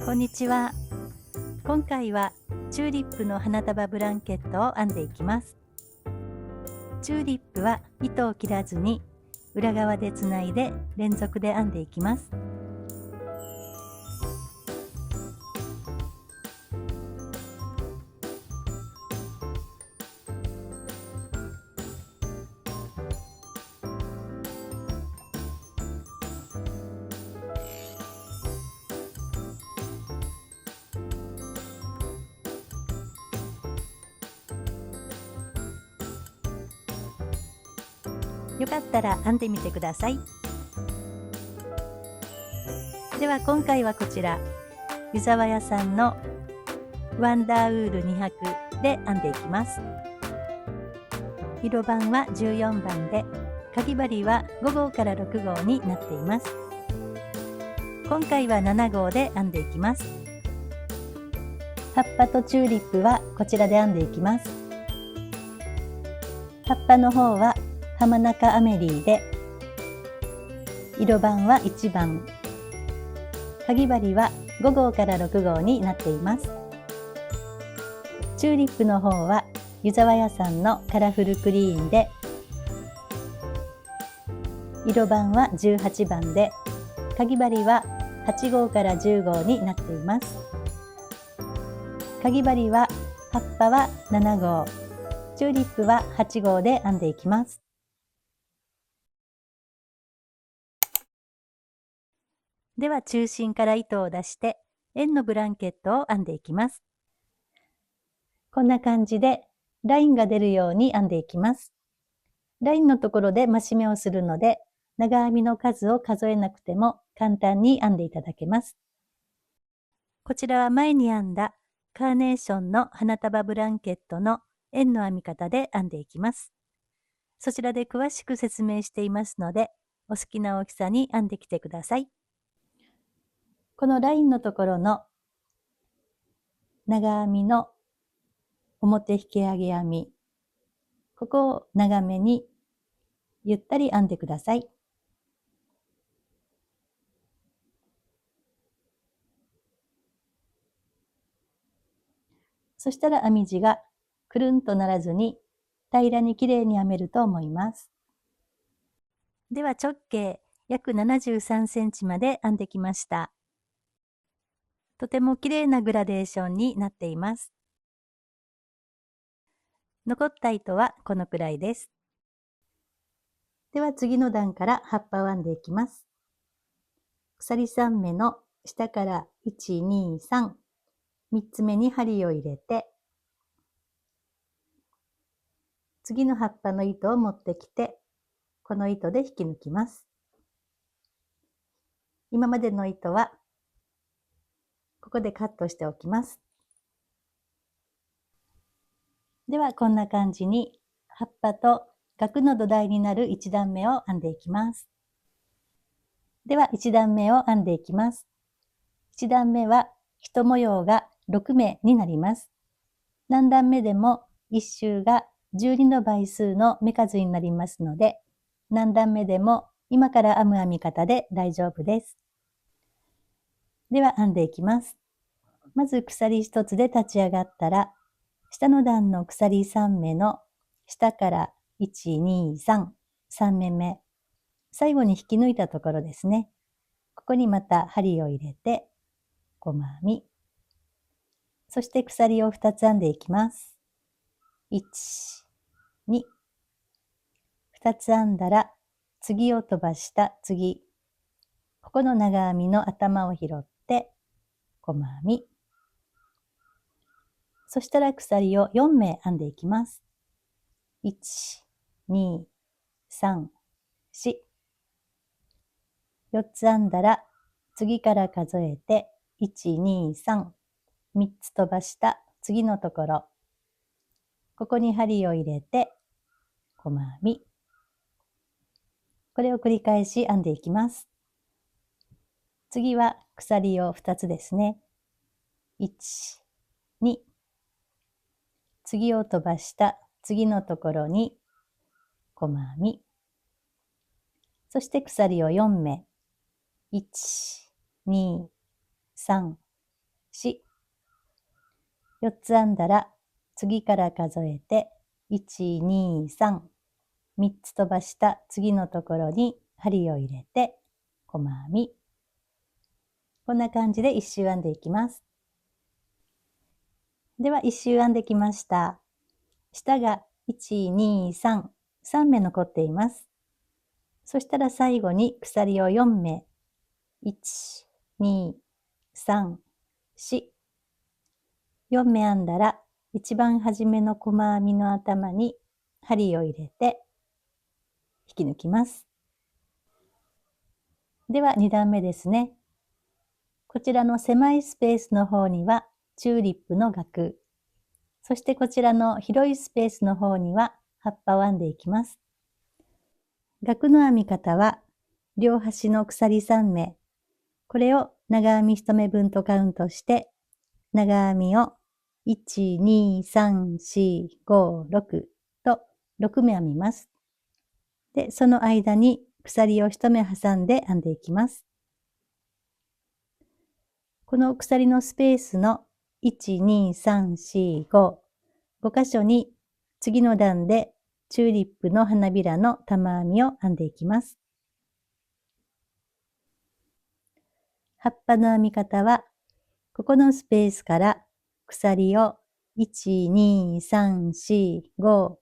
こんにちは。今回はチューリップの花束ブランケットを編んでいきます。チューリップは糸を切らずに裏側でつないで連続で編んでいきます。よかったら編んでみてください。では今回はこちら湯沢屋さんのワンダーウール200で編んでいきます。色番は14番で、かぎ針は5号から6号になっています。今回は7号で編んでいきます。葉っぱとチューリップはこちらで編んでいきます。葉っぱの方は浜中アメリーで、色番は1番、かぎ針は5号から6号になっています。チューリップの方は湯沢屋さんのカラフルクリーンで、色番は18番で、かぎ針は8号から10号になっています。かぎ針は葉っぱは7号、チューリップは8号で編んでいきます。では中心から糸を出して円のブランケットを編んでいきます。こんな感じでラインが出るように編んでいきます。ラインのところで増し目をするので、長編みの数を数えなくても簡単に編んでいただけます。こちらは前に編んだカーネーションの花束ブランケットの円の編み方で編んでいきます。そちらで詳しく説明していますので、お好きな大きさに編んできてください。このラインのところの長編みの表引き上げ編み、ここを長めにゆったり編んでください。そしたら編み地がくるんとならずに平らにきれいに編めると思います。では直径約73センチまで編んできました。とてもきれいなグラデーションになっています。残った糸はこのくらいです。では次の段から葉っぱを編んでいきます。鎖3目の下から1、2、3、3つ目に針を入れて、次の葉っぱの糸を持ってきて、この糸で引き抜きます。今までの糸はここでカットしておきます。ではこんな感じに葉っぱと額の土台になる1段目を編んでいきます。では1段目を編んでいきます。1段目は1模様が6目になります。何段目でも1周が12の倍数の目数になりますので、何段目でも今から編む編み方で大丈夫です。では編んでいきます。まず鎖1つで立ち上がったら、下の段の鎖3目の下から1、2、3、3目目、最後に引き抜いたところですね。ここにまた針を入れて、細編み。そして鎖を2つ編んでいきます。1、2。2つ編んだら、次を飛ばした次。ここの長編みの頭を拾って、細編み。そしたら鎖を4目編んでいきます。1、2、3、4。4つ編んだら、次から数えて、1、2、3、3つ飛ばした次のところ。ここに針を入れて、細編み。これを繰り返し編んでいきます。次は鎖を2つですね。1、2。次を飛ばした次のところに細編み。そして鎖を4目。1、2、3、4。4つ編んだら、次から数えて、1、2、3。3つ飛ばした次のところに針を入れて、細編み。こんな感じで1周編んでいきます。では1周編んできました。下が1、2、3、3目残っています。そしたら最後に鎖を4目。1、2、3、4。4目編んだら、一番初めの細編みの頭に針を入れて引き抜きます。では2段目ですね。こちらの狭いスペースの方にはチューリップの額、そしてこちらの広いスペースの方には葉っぱを編んでいきます。額の編み方は両端の鎖3目、これを長編み1目分とカウントして長編みを1、2、3、4、5、6と6目編みます。で、その間に鎖を1目挟んで編んでいきます。この鎖のスペースの1、2、3、4、5、5箇所に次の段でチューリップの花びらの玉編みを編んでいきます。葉っぱの編み方は、ここのスペースから鎖を1、2、3、4、5、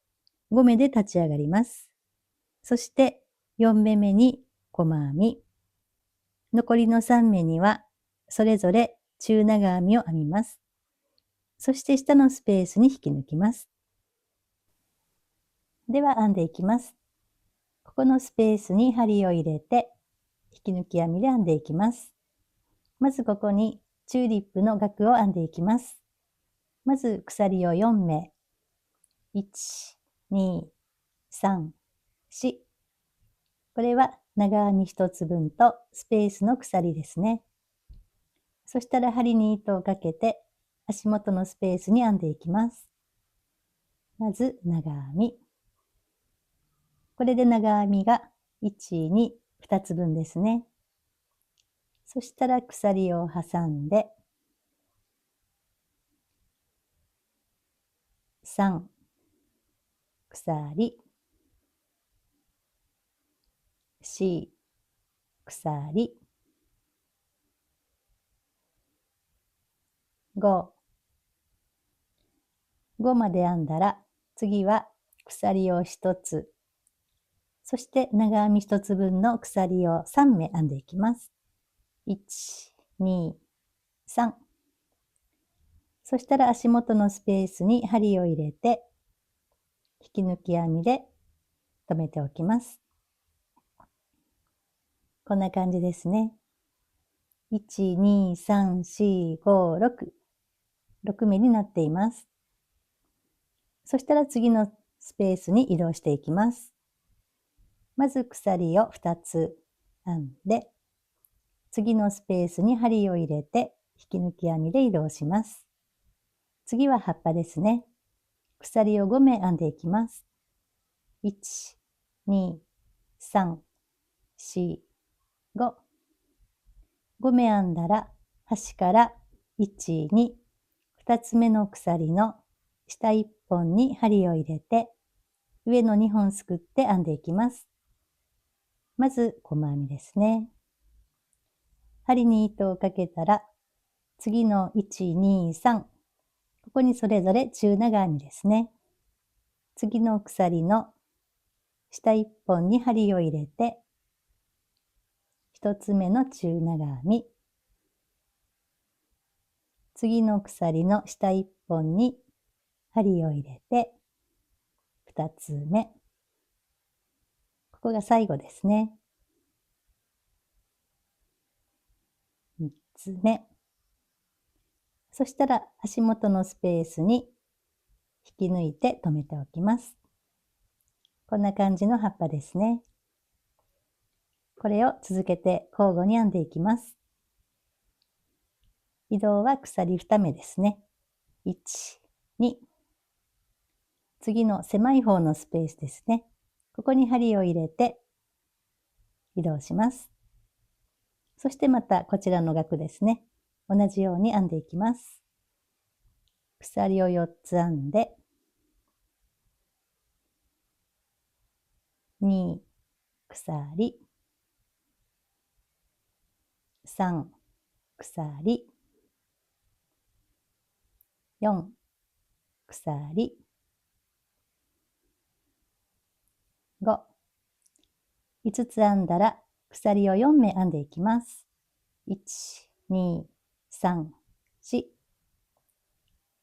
5目で立ち上がります。そして4目目に細編み。残りの3目にはそれぞれ中長編みを編みます。そして下のスペースに引き抜きます。では編んでいきます。ここのスペースに針を入れて引き抜き編みで編んでいきます。まずここにチューリップの額を編んでいきます。まず鎖を4目。1、2、3、4。これは長編み1つ分とスペースの鎖ですね。そしたら針に糸をかけて足元のスペースに編んでいきます。まず長編み。これで長編みが1、2、2つ分ですね。そしたら鎖を挟んで3、鎖、4、鎖、5、5まで編んだら次は鎖を1つ、そして長編み1つ分の鎖を3目編んでいきます。1、2、3。そしたら足元のスペースに針を入れて引き抜き編みで留めておきます。こんな感じですね。1、2、3、4、5、6。6目になっています。そしたら次のスペースに移動していきます。まず鎖を2つ編んで、次のスペースに針を入れて引き抜き編みで移動します。次は葉っぱですね。鎖を5目編んでいきます。1、2、3、4、5。5目編んだら端から1、2、2つ目の鎖の下1本に針を入れて上の2本すくって編んでいきます。まず細編みですね。針に糸をかけたら次の1、2、3。ここにそれぞれ中長編みですね。次の鎖の下1本に針を入れて1つ目の中長編み。次の鎖の下1本に針を入れて2つ目。ここが最後ですね。3つ目。そしたら足元のスペースに引き抜いて留めておきます。こんな感じの葉っぱですね。これを続けて交互に編んでいきます。移動は鎖2目ですね。1、2。次の狭い方のスペースですね。ここに針を入れて移動します。そしてまたこちらの額ですね。同じように編んでいきます。鎖を4つ編んで、2鎖、3鎖、4鎖、5、5つ編んだら鎖を4目編んでいきます。1、2、3、4。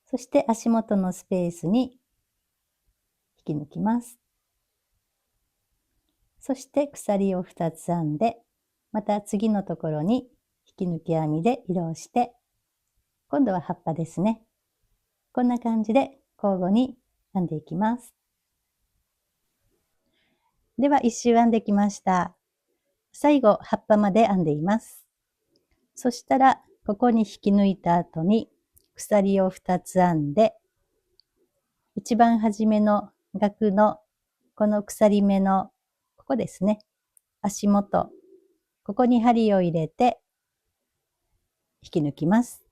そして足元のスペースに引き抜きます。そして鎖を2つ編んで、また次のところに引き抜き編みで移動して、今度は葉っぱですね。こんな感じで交互に編んでいきます。では1周編んできました。最後葉っぱまで編んでいます。そしたらここに引き抜いた後に鎖を2つ編んで、一番初めの額のこの鎖目のここですね、足元、ここに針を入れて引き抜きます。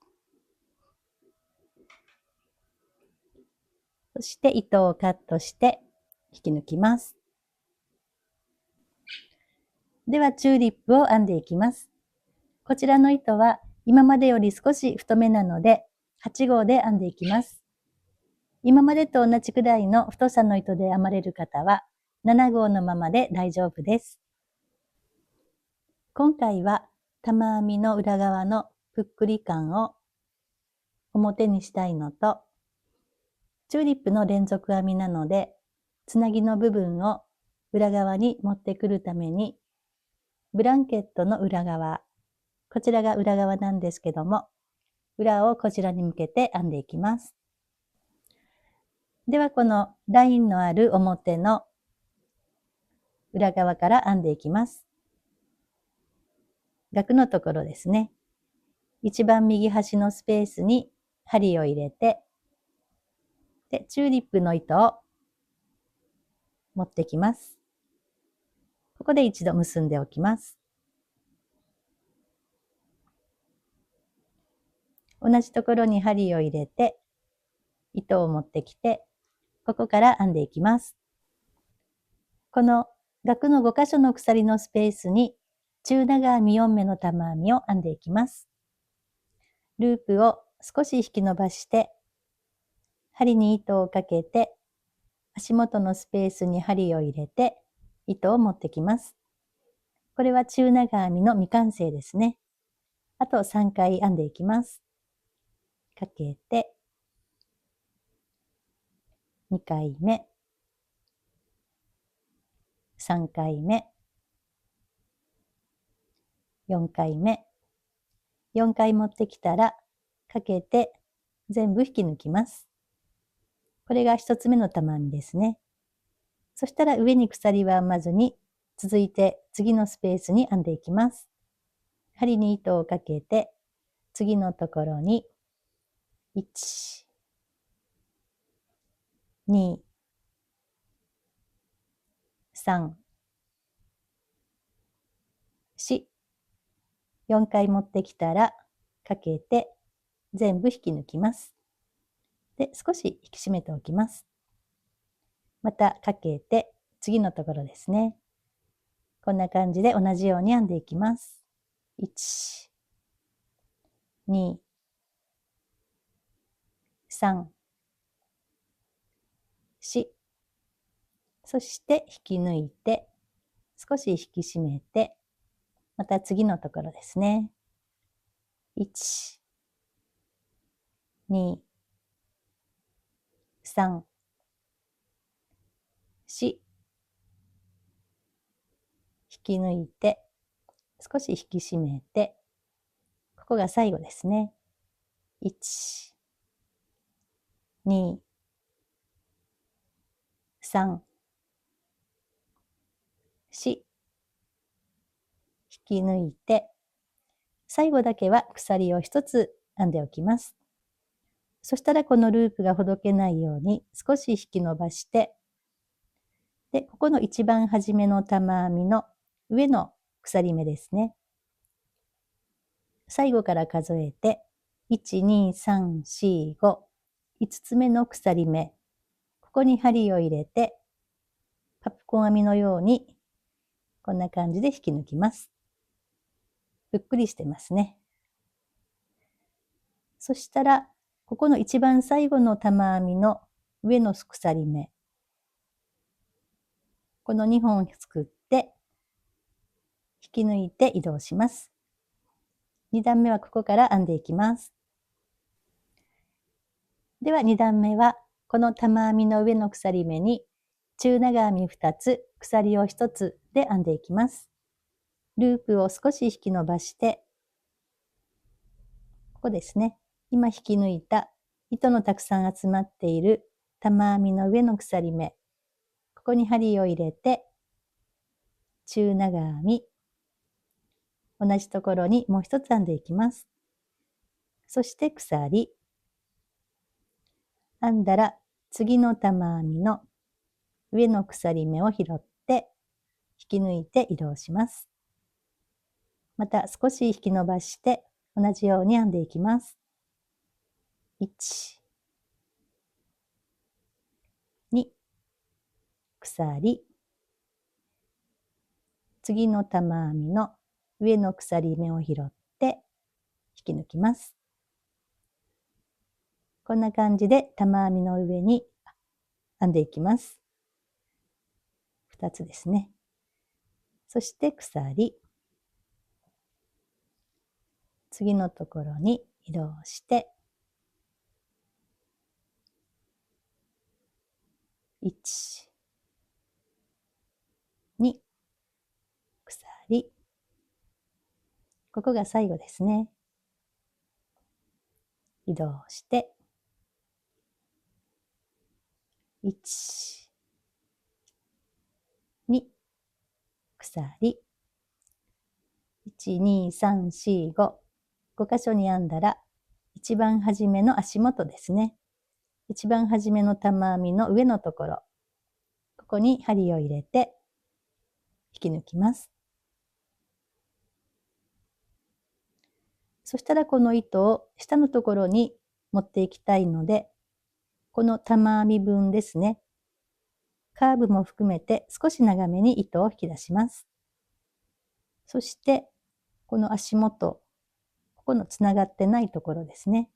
そして糸をカットして引き抜きます。ではチューリップを編んでいきます。こちらの糸は今までより少し太めなので8号で編んでいきます。今までと同じくらいの太さの糸で編まれる方は7号のままで大丈夫です。今回は玉編みの裏側のぷっくり感を表にしたいのと、チューリップの連続編みなので、つなぎの部分を裏側に持ってくるために、ブランケットの裏側、こちらが裏側なんですけども、裏をこちらに向けて編んでいきます。ではこのラインのある表の裏側から編んでいきます。額のところですね。一番右端のスペースに針を入れて、で、チューリップの糸を持ってきます。ここで一度結んでおきます。同じところに針を入れて、糸を持ってきて、ここから編んでいきます。この額の5箇所の鎖のスペースに中長編み4目の玉編みを編んでいきます。ループを少し引き伸ばして、針に糸をかけて、足元のスペースに針を入れて、糸を持ってきます。これは中長編みの未完成ですね。あと3回編んでいきます。かけて、2回目、3回目、4回目、4回持ってきたら、かけて全部引き抜きます。これが1つ目の玉編みですね。そしたら上に鎖は編まずに、続いて次のスペースに編んでいきます。針に糸をかけて、次のところに、1、2、3、4、4回持ってきたら、かけて全部引き抜きます。で、少し引き締めておきます。またかけて次のところですね。こんな感じで同じように編んでいきます。1、2、3、4。そして引き抜いて、少し引き締めて、また次のところですね。1、2、3、4。引き抜いて、少し引き締めて、ここが最後ですね。1、2、3、4。引き抜いて、最後だけは鎖を一つ編んでおきます。そしたらこのループがほどけないように少し引き伸ばして、で、ここの一番初めの玉編みの上の鎖目ですね。最後から数えて、1、2、3、4、5、5つ目の鎖目、ここに針を入れて、パプコン編みのように、こんな感じで引き抜きます。ぷっくりしてますね。そしたら、ここの一番最後の玉編みの上の鎖目、この2本作って、引き抜いて移動します。2段目はここから編んでいきます。では2段目は、この玉編みの上の鎖目に、中長編み2つ、鎖を1つで編んでいきます。ループを少し引き伸ばして、ここですね。今引き抜いた糸のたくさん集まっている玉編みの上の鎖目、ここに針を入れて、中長編み、同じところにもう一つ編んでいきます。そして鎖、編んだら次の玉編みの上の鎖目を拾って引き抜いて移動します。また少し引き伸ばして同じように編んでいきます。1、2、鎖、次の玉編みの上の鎖目を拾って引き抜きます。こんな感じで玉編みの上に編んでいきます。2つですね。そして鎖、次のところに移動して、1、2、鎖、ここが最後ですね。移動して、1、2、鎖、1、2、3、4、5、5箇所に編んだら、一番初めの足元ですね。一番初めの玉編みの上のところ、ここに針を入れて、引き抜きます。そしたらこの糸を下のところに持っていきたいので、この玉編み分ですね。カーブも含めて少し長めに糸を引き出します。そして、この足元、ここのつながってないところですね。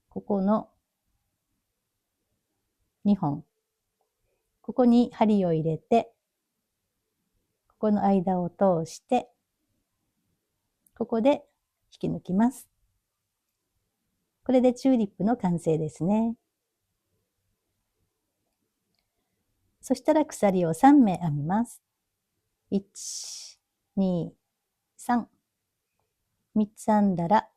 ここの2本。ここに針を入れて、ここの間を通して、ここで引き抜きます。これでチューリップの完成ですね。そしたら鎖を3目編みます。1、2、3。3つ編んだら、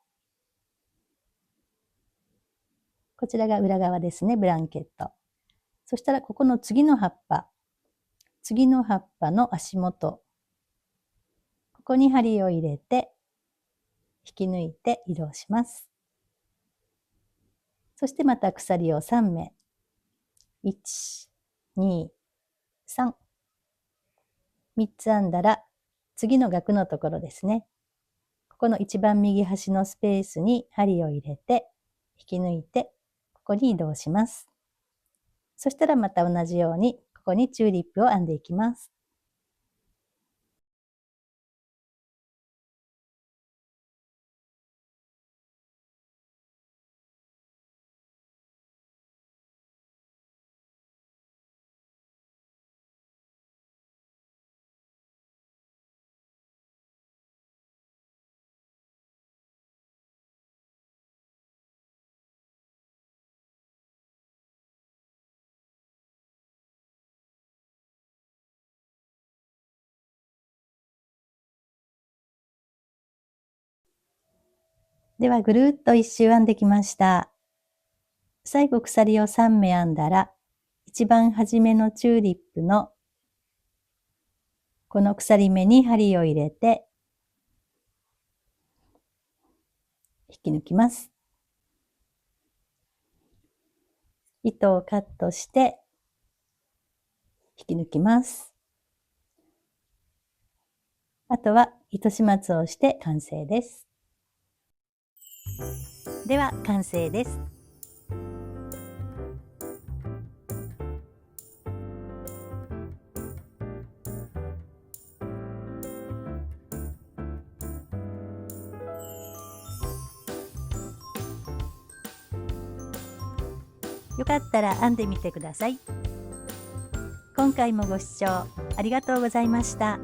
こちらが裏側ですね、ブランケット。そしたらここの次の葉っぱの足元、ここに針を入れて、引き抜いて移動します。そしてまた鎖を3目。1、2、3。3つ編んだら、次の額のところですね。ここの一番右端のスペースに針を入れて、引き抜いて、ここに移動します。そしたらまた同じように、ここにチューリップを編んでいきます。ではぐるっと一周編んできました。最後鎖を3目編んだら、一番初めのチューリップのこの鎖目に針を入れて引き抜きます。糸をカットして引き抜きます。あとは糸始末をして完成です。では完成です。よかったら編んでみてください。今回もご視聴ありがとうございました。